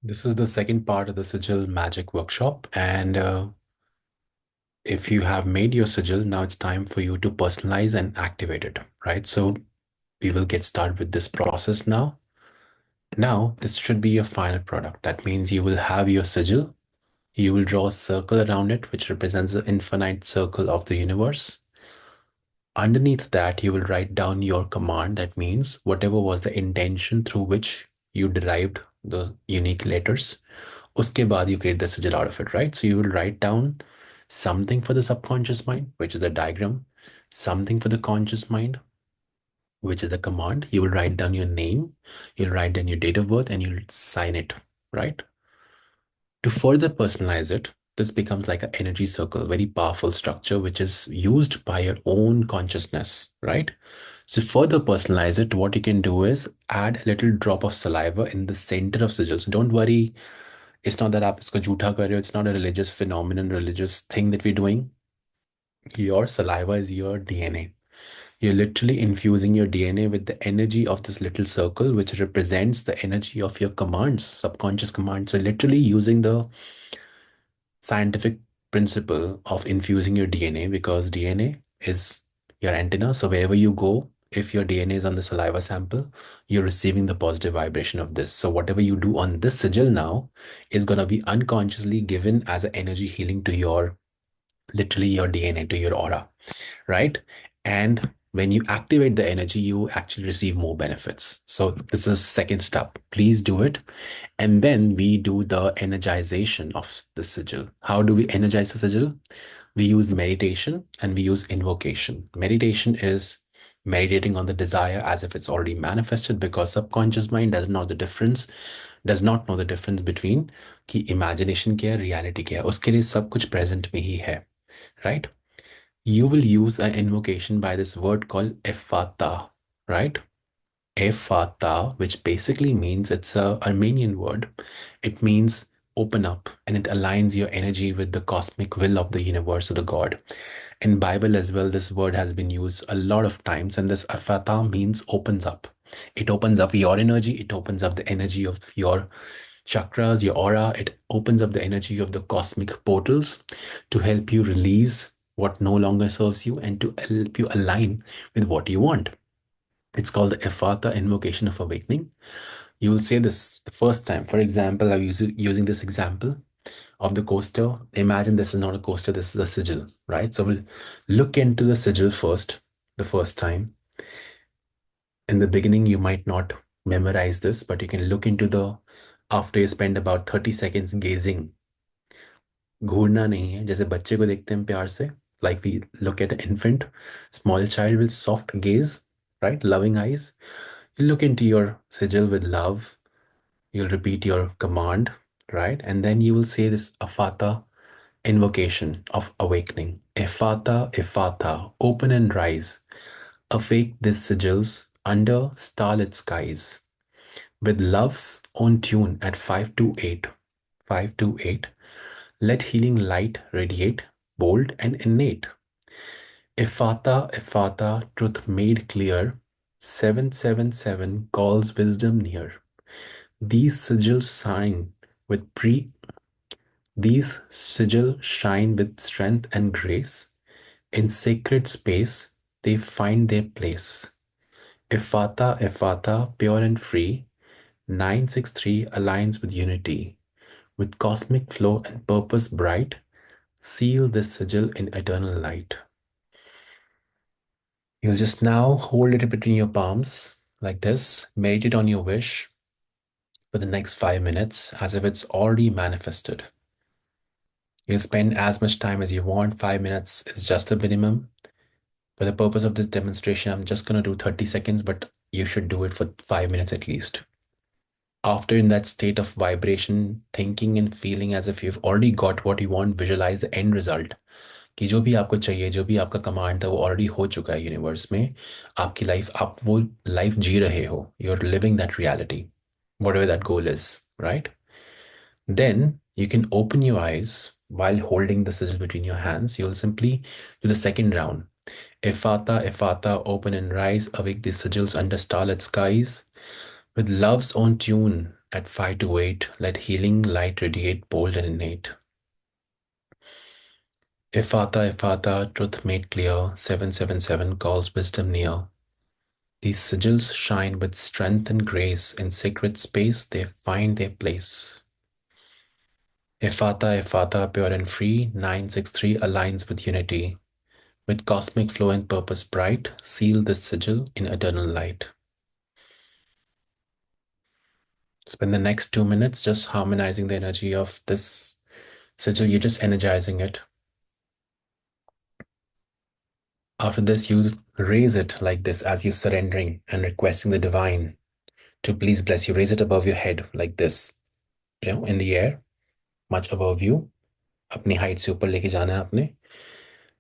This is the second part of the Sigil Magic workshop. And if you have made your Sigil, now it's time for you to personalize and activate it, right? So we will get started with this process now. Now, this should be your final product. That means you will have your Sigil. You will draw a circle around it, which represents the infinite circle of the universe. Underneath that, you will write down your command. That means whatever was the intention through which you derived the unique letters. Uske baad you create the sigil out of it, right? So you will write down something for the subconscious mind, which is the diagram, something for the conscious mind, which is the command. You will write down your name, you'll write down your date of birth, and you'll sign it, right? To further personalize it, this becomes like an energy circle, very powerful structure, which is used by your own consciousness, right? So further personalize it, what you can do is add a little drop of saliva in the center of sigil. So don't worry, it's not that आप इसको झूठा कर रहे हो. It's not a religious phenomenon, religious thing that we're doing. Your saliva is your DNA. You're literally infusing your DNA with the energy of this little circle, which represents the energy of your commands, subconscious commands. So literally using the scientific principle of infusing your DNA, because DNA is your antenna. So wherever you go, if your DNA is on the saliva sample, you're receiving the positive vibration of this. So whatever you do on this sigil now is going to be unconsciously given as an energy healing to your, literally your DNA, to your aura, right? And when you activate the energy, you actually receive more benefits. So this is second step. Please do it. And then we do the energization of the sigil. How do we energize the sigil? We use meditation and we use invocation. Meditation is meditating on the desire as if it's already manifested, because subconscious mind does not know the difference between कि imagination क्या है, reality क्या है. उसके लिए सब कुछ present में ही है, right? You will use an invocation by this word called Ephata, right? Ephata, which basically means, it's a Armenian word. It means open up, and it aligns your energy with the cosmic will of the universe or the God. In Bible as well, this word has been used a lot of times, and this Ephata means opens up. It opens up your energy. It opens up the energy of your chakras, your aura. It opens up the energy of the cosmic portals to help you release what no longer serves you and to help you align with what you want. It's called the Ephata invocation of awakening. You will say this the first time. For example, I'm using this example of the coaster. Imagine this is not a coaster, this is a sigil, right? So we'll look into the sigil first, the first time. In the beginning, you might not memorize this, but you can look into the, after you spend about 30 seconds gazing. घूरना नहीं है, जैसे बच्चे को देखते हैं प्यार से, like we look at an infant, small child with soft gaze, right? Loving eyes. You look into your sigil with love. You'll repeat your command, right? And then you will say this Afata invocation of awakening. Ephata, Ephata, open and rise. Awake these sigils under starlit skies. With love's own tune at 528, 528, let healing light radiate, bold and innate. Ephata, Ephata, truth made clear. 777 calls wisdom near. These sigils shine with pre These sigils shine with strength and grace. In sacred space, they find their place. Ephata, Ephata, pure and free, 963 aligns with unity. With cosmic flow and purpose bright, seal this sigil in eternal light. You'll just now hold it between your palms like this. Meditate on your wish for the next 5 minutes as if it's already manifested. You spend as much time as you want. 5 minutes is just the minimum. For the purpose of this demonstration, I'm just going to do 30 seconds, but you should do it for 5 minutes at least. After in that state of vibration, thinking and feeling as if you've already got what you want, visualize the end result. कि जो भी आपको चाहिए, जो भी आपका command था, वो ऑलरेडी हो चुका है यूनिवर्स में. आपकी लाइफ, आप वो लाइफ जी रहे हो. You are living that reality, whatever that goal is, right? Then you can open your eyes while holding the sigil between your hands. You'll simply do the second round. Ephata, Ephata, open and rise, awake the sigils under starlit skies. With love's own tune at 5 to 8, let healing light radiate bold and innate. Ifata, truth made clear, 777 calls wisdom near. These sigils shine with strength and grace. In sacred space, they find their place. Ifata, pure and free, 963 aligns with unity. With cosmic flow and purpose bright, seal this sigil in eternal light. Spend the next 2 minutes just harmonizing the energy of this sigil. You're just energizing it. After this, you raise it like this as you're surrendering and requesting the divine to please bless you. Raise it above your head like this, in the air, much above you. अपनी height से ऊपर लेके जाना है आपने.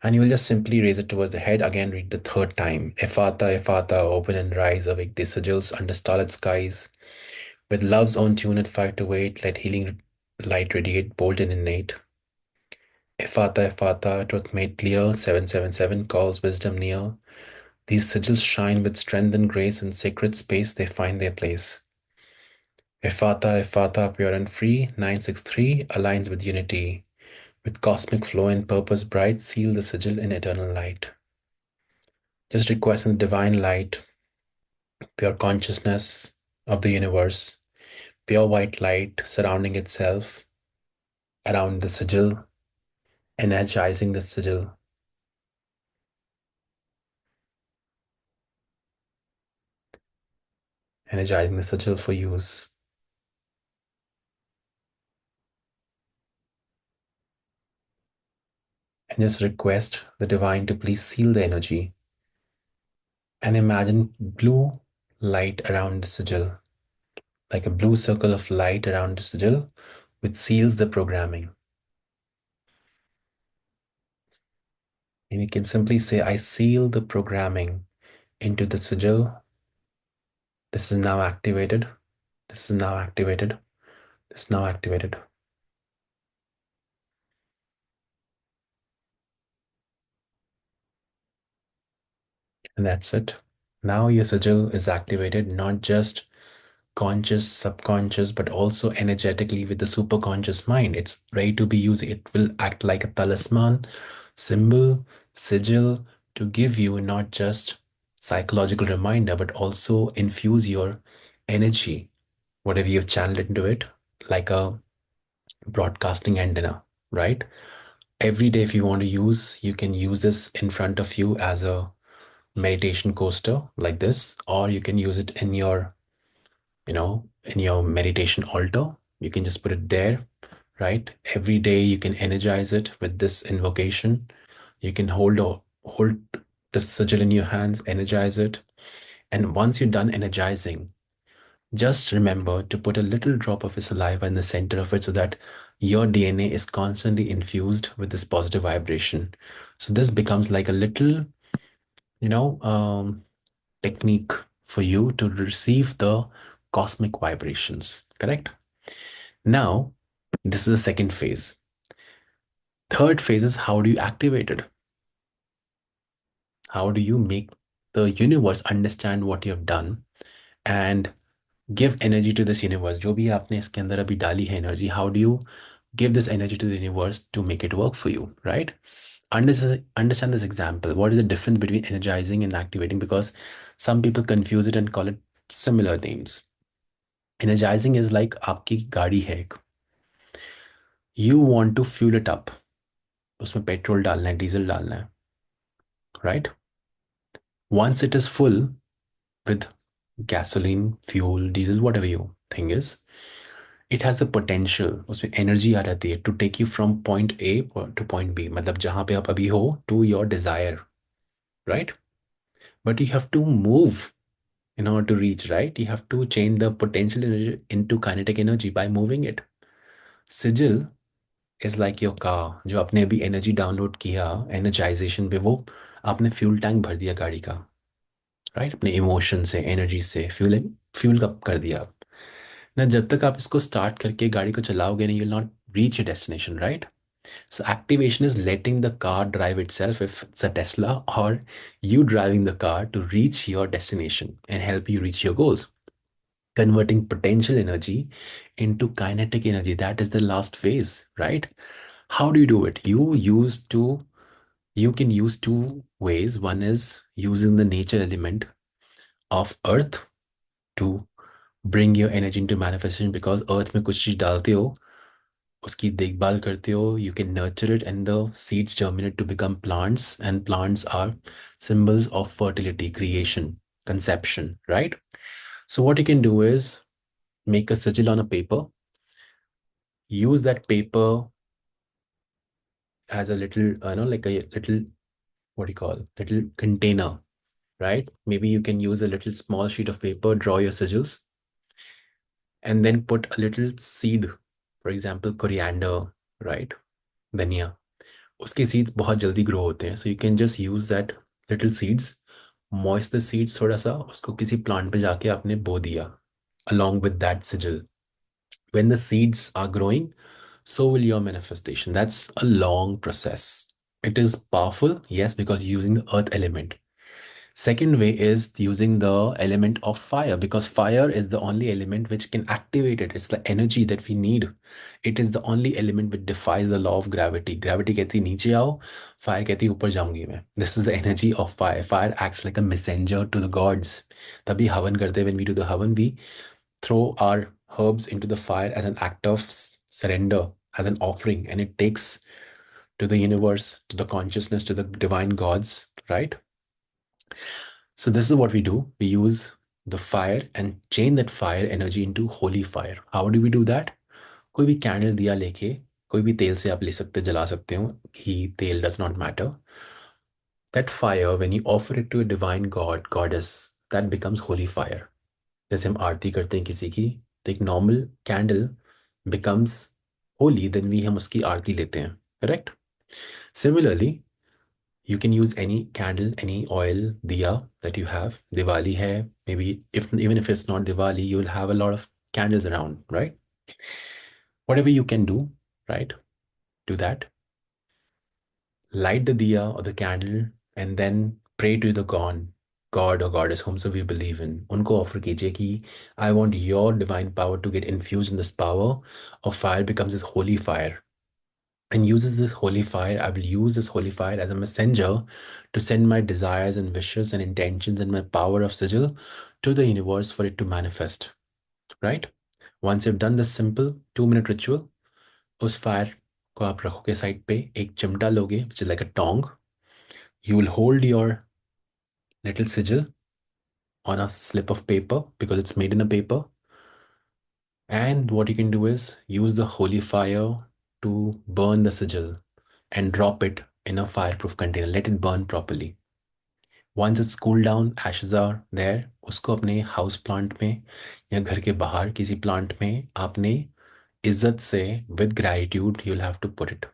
And you will just simply raise it towards the head. Again, read the third time. Ifata, open and rise, awake the sigils under starlit skies. With love's own tune at 5 to 8, let healing light radiate, bold and innate. Ifata, truth made clear, 777 calls wisdom near. These sigils shine with strength and grace. In sacred space, they find their place. Ifata, pure and free, 963 aligns with unity. With cosmic flow and purpose bright, seal the sigil in eternal light. Just requesting the divine light, pure consciousness of the universe, pure white light surrounding itself around the sigil, energizing the sigil, energizing the sigil for use. And just request the divine to please seal the energy. And imagine blue light around the sigil, like a blue circle of light around the sigil, which seals the programming. And you can simply say, I seal the programming into the sigil. This is now activated. This is now activated. This is now activated. And that's it. Now your sigil is activated, not just conscious, subconscious, but also energetically with the superconscious mind. It's ready to be used. It will act like a talisman, symbol, sigil to give you not just psychological reminder, but also infuse your energy, whatever you've channeled into it, like a broadcasting antenna, right? Every day, if you want to use, you can use this in front of you as a meditation coaster like this, or you can use it in your meditation altar. You can just put it there, right? Every day you can energize it with this invocation. You can hold the sigil in your hands, energize it. And once you're done energizing, just remember to put a little drop of your saliva in the center of it so that your DNA is constantly infused with this positive vibration. So this becomes like a little, you know, technique for you to receive the cosmic vibrations, correct? Now, this is the second phase. Third phase is how do you activate it? How do you make the universe understand what you have done and give energy to this universe? जो भी आपने इसके अंदर अभी डाली है energy, how do you give this energy to the universe to make it work for you, right? Understand this example. What is the difference between energizing and activating? Because some people confuse it and call it similar names. Energizing is like आपकी गाड़ी है एक. You want to fuel it up. उसमें petrol डालना है, diesel डालना है, right? Once it is full with gasoline, fuel, diesel, whatever your thing is, it has the potential, उसमें energy आ जाती है to take you from point A to point B, मतलब जहाँ पे आप अभी हो to your desire, right? But you have to move in order to reach, right? You have to change the potential energy into kinetic energy by moving it. Sigil is like your car, जो आपने अभी energy download किया energization पे, वो आपने fuel tank भर दिया गाड़ी का, राइट? अपने इमोशन से, एनर्जी से फ्यूल अप कर दिया आप ना. जब तक आप इसको स्टार्ट करके गाड़ी को चलाओगे नहीं, you will not reach your destination, right? So activation is letting the car drive itself if it's a Tesla, or you driving the car to reach your destination and help you reach your goals. converting potential energy into kinetic energy. That is the last phase, right? How do you do it? You can use two ways. One is using the nature element of earth to bring your energy into manifestation, because earth में कुछ चीज डालते हो, उसकी देखभाल करते हो, you can nurture it and the seeds germinate to become plants, and plants are symbols of fertility, creation, conception, right? So what you can do is make a sigil on a paper, use that paper as a little, like a little, what do you call, little container, right? Maybe you can use a little small sheet of paper, draw your sigils, and then put a little seed, for example, coriander, right? Dhania. उसके seeds बहुत जल्दी grow होते हैं. So you can just use that little seeds, moist the seeds थोड़ा सा, उसको किसी plant पे जाके आपने बो दिया, along with that sigil. When the seeds are growing, so will your manifestation. That's a long process. It is powerful, yes, because you're using the earth element. Second way is using the element of fire, because fire is the only element which can activate it. It's the energy that we need. It is the only element which defies the law of gravity. Gravity कहती है नीचे आओ, fire कहती है ऊपर जाऊंगी मैं. This is the energy of fire. Fire acts like a messenger to the gods. तभी हवन करते हैं. When we do the havan, we throw our herbs into the fire as an act of surrender, as an offering, and it takes to the universe, to the consciousness, to the divine gods, right? So this is what we do. We use the fire and chain that fire energy into holy fire. How do we do that? कोई भी candle दिया लेके, कोई भी तेल से आप ले सकते जला सकते हो, घी तेल does not matter. That fire, when you offer it to a divine god, goddess, that becomes holy fire. जैसे हम आरती करते हैं किसी की, तो एक normal candle becomes holy, then we हम उसकी आरती लेते हैं, correct? Similarly, you can use any candle, any oil diya that you have. Diwali hai, maybe if even if it's not Diwali, you will have a lot of candles around, right? Whatever you can do, right? Do that. Light the diya or the candle and then pray to the God or goddess whomso we believe in. Unko offer kijiye ki I want your divine power to get infused in this power of fire, becomes this holy fire, and uses this holy fire. I will use this holy fire as a messenger to send my desires and wishes and intentions and my power of sigil to the universe for it to manifest. Right? Once you've done this simple 2-minute ritual, उस fire को आप रखोगे side पे, एक चिमटा लोगे, which is like a tong. You will hold your little sigil on a slip of paper because it's made in a paper. And what you can do is use the holy fire to burn the sigil and drop it in a fireproof container. Let it burn properly. Once it's cooled down, ashes are there. उसको अपने house plant में या घर के बाहर किसी plant में आपने इज्जत से, with gratitude, you'll have to put it,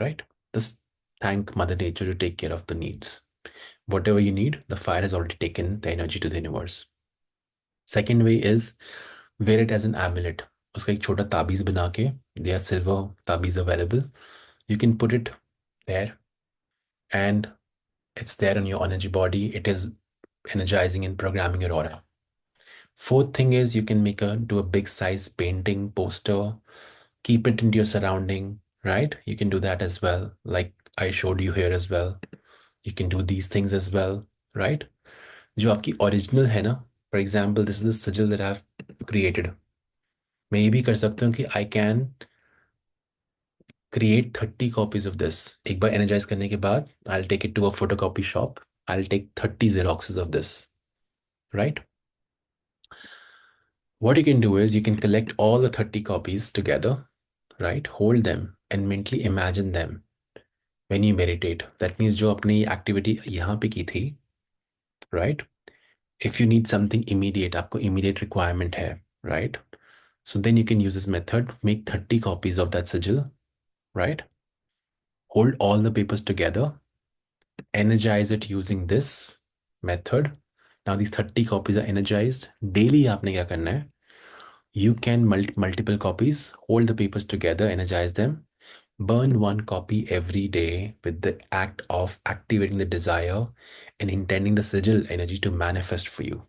right? Just thank Mother Nature to take care of the needs. Whatever you need, the fire has already taken the energy to the universe. Second way is wear it as an amulet. उसका एक छोटा ताबीज बना के, they are silver ताबीज available. You can put it there and it's there on your energy body. It is energizing and programming your aura. Fourth thing is you can do a big size painting, poster, keep it into your surrounding, right? You can do that as well. Like I showed you here as well. You can do these things as well, right? जो आपकी original है ना, for example, this is the sigil that I've created. मैं ये भी कर सकता हूँ कि I can create 30 copies of this. एक बार energize करने के बाद, I'll take it to a photocopy shop. I'll take 30 Xeroxes of this, right? What you can do is you can collect all the 30 copies together, right? Hold them and mentally imagine them when you meditate. That means जो आपने ये activity यहाँ पे की थी, right? If you need something immediate, आपको immediate requirement है, right? So then you can use this method, make 30 copies of that sigil, right? Hold all the papers together, energize it using this method. Now these 30 copies are energized. Daily आपने क्या करना है? You can multiple copies, hold the papers together, energize them, burn one copy every day with the act of activating the desire and intending the sigil energy to manifest for you.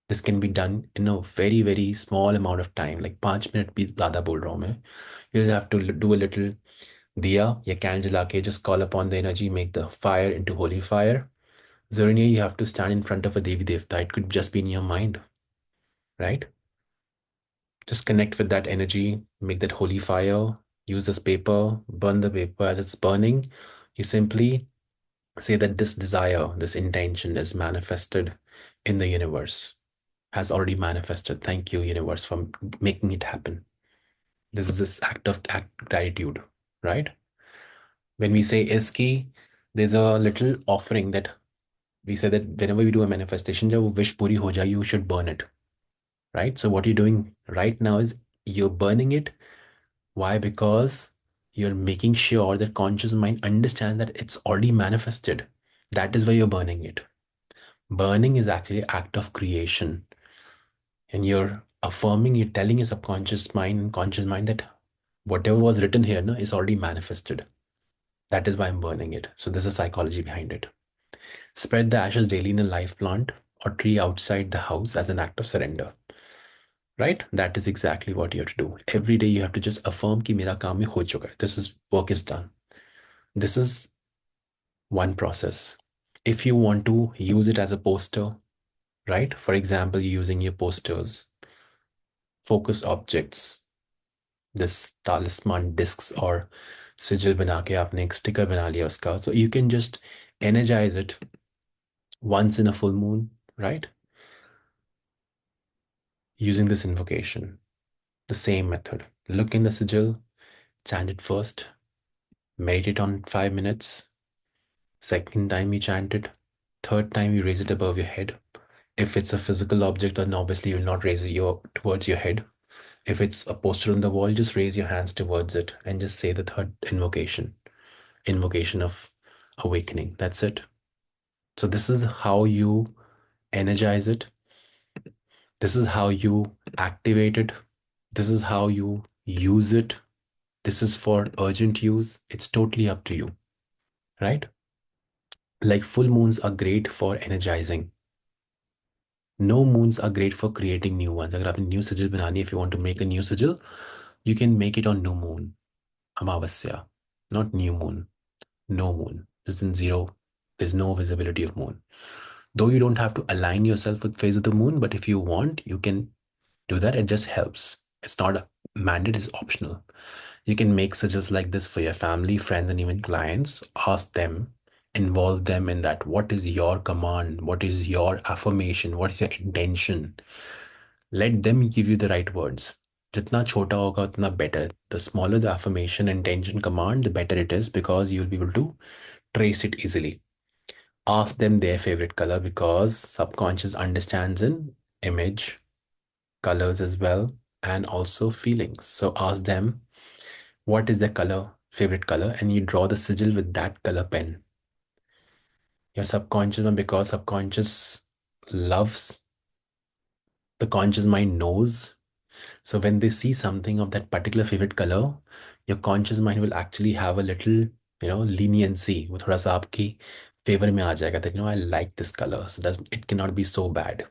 This can be done in a very, very small amount of time, like 5 minute भी ज़्यादा बोल रहा हूँ मैं. You just have to do a little diya या candle जला के just call upon the energy, make the fire into holy fire. ज़रूरी नहीं you have to stand in front of a Devi Devta. It could just be in your mind, right? Just connect with that energy, make that holy fire, use this paper, burn the paper as it's burning. You simply say that this desire, this intention is manifested in the universe, has already manifested. Thank you, universe, for making it happen. This is this act of gratitude, right? When we say iski, there's a little offering that we say that whenever we do a manifestation, जब वो wish पूरी हो जाए, you should burn it, right? So what you're doing right now is you're burning it. Why? Because you're making sure that conscious mind understands that it's already manifested. That is why you're burning it. Burning is actually an act of creation. And you're affirming, you're telling your subconscious mind and conscious mind that whatever was written here no, is already manifested. That is why I'm burning it. So there's a psychology behind it. Spread the ashes daily in a live plant or tree outside the house as an act of surrender. Right? That is exactly what you have to do. Every day you have to just affirm कि मेरा काम में हो चुका है. This is work is done. This is one process. If you want to use it as a poster, right? For example, using your posters, focus objects, this talisman discs or sigil बना के आपने एक sticker बना लिया उसका. So you can just energize it once in a full moon, right? Using this invocation, the same method. Look in the sigil, chant it first, meditate on 5 minutes. Second time you chant it. Third time you raise it above your head. If it's a physical object, then obviously you will not raise it towards your head. If it's a poster on the wall, just raise your hands towards it and just say the third invocation. Invocation of awakening. That's it. So this is how you energize it. This is how you activate it. This is how you use it. This is for urgent use. It's totally up to you, right? Like full moons are great for energizing. No moons are great for creating new ones. अगर आपने new sigil बनानी, if you want to make a new sigil, you can make it on new moon, amavasya, not new moon, no moon. There's in zero. There's no visibility of moon. Though you don't have to align yourself with phase of the moon, but if you want, you can do that. It just helps. It's not a mandate, it's optional. You can make sigils like this for your family, friends, and even clients. Ask them, involve them in that. What is your command? What is your affirmation? What is your intention? Let them give you the right words. Jitna chota hoga, utna better. The smaller the affirmation, intention, command, the better it is because you'll be able to trace it easily. Ask them their favorite color because subconscious understands in image, colors as well, and also feelings. So ask them what is their color, favorite color, and you draw the sigil with that color pen. Your subconscious, because subconscious loves, the conscious mind knows. So when they see something of that particular favorite color, your conscious mind will actually have a little, leniency. वो थोड़ा सा आपकी favor में आ जाएगा that I like this color, so it cannot be so bad,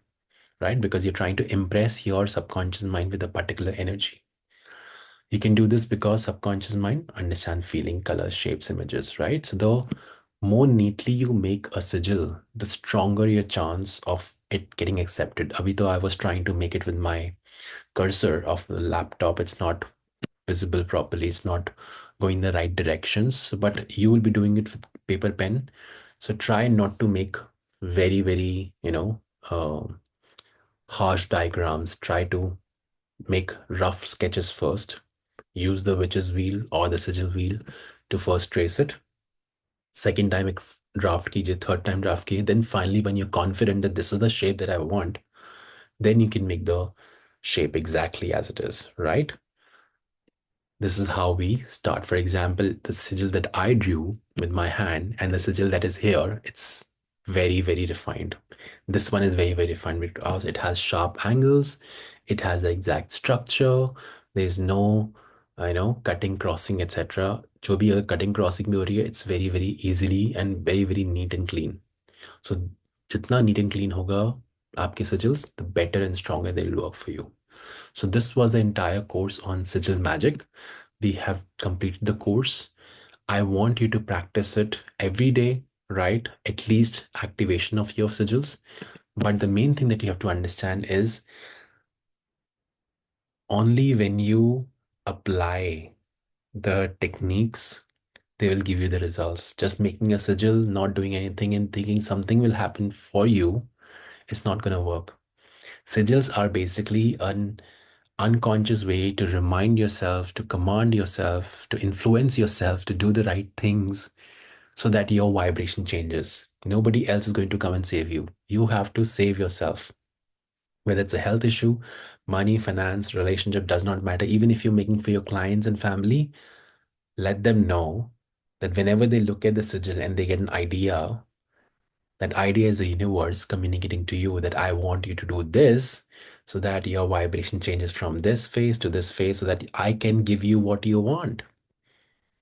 right? Because you're trying to impress your subconscious mind with a particular energy. You can do this because subconscious mind understand feeling, colors, shapes, images, right? So the more neatly you make a sigil, the stronger your chance of it getting accepted. Abhi to I was trying to make it with my cursor of the laptop. It's not visible properly. It's not going the right directions. But you will be doing it with paper pen. So try not to make very, very, harsh diagrams. Try to make rough sketches first. Use the witch's wheel or the sigil wheel to first trace it. Second time it draft कीजिए, third time draft कीजिए. Then finally, when you're confident that this is the shape that I want, then you can make the shape exactly as it is, right? This is how we start. For example, the sigil that I drew with my hand and the sigil that is here, it's very, very refined. This one is very, very refined because it has sharp angles. It has the exact structure. There's no, cutting, crossing, etc. जो भी अगर cutting, crossing भी हो रही है, it's very, very easily and very, very neat and clean. So जितना neat and clean होगा, आपके sigils, the better and stronger they'll work for you. So this was the entire course on Sigil Magic. We have completed the course. I want you to practice it every day, right? At least activation of your sigils. But the main thing that you have to understand is only when you apply the techniques, they will give you the results. Just making a sigil, not doing anything, and thinking something will happen for you, it's not going to work. Sigils are basically an unconscious way to remind yourself, to command yourself, to influence yourself to do the right things so that your vibration changes. Nobody else is going to come and save you. You have to save yourself. Whether it's a health issue, money, finance, relationship, does not matter. Even if you're making for your clients and family, let them know that whenever they look at the sigil and they get an idea, that idea is the universe communicating to you that I want you to do this so that your vibration changes from this phase to this phase so that I can give you what you want.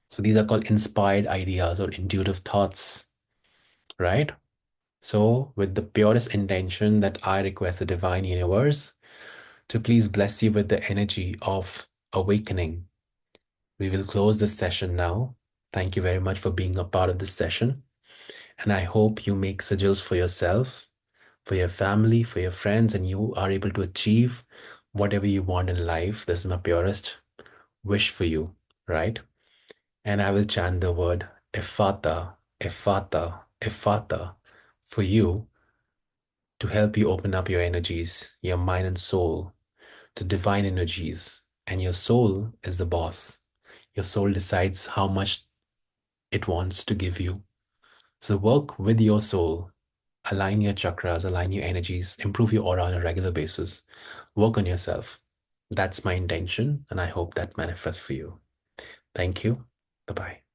So these are called inspired ideas or intuitive thoughts, right? So, with the purest intention that I request the divine universe to please bless you with the energy of awakening, we will close this session now. Thank you very much for being a part of this session. And I hope you make sigils for yourself, for your family, for your friends, and you are able to achieve whatever you want in life. This is my purest wish for you, right? And I will chant the word Ephata, Ephata, Ephata for you to help you open up your energies, your mind and soul to divine energies. And your soul is the boss. Your soul decides how much it wants to give you. So work with your soul, align your chakras, align your energies, improve your aura on a regular basis. Work on yourself. That's my intention, and I hope that manifests for you. Thank you. Bye bye.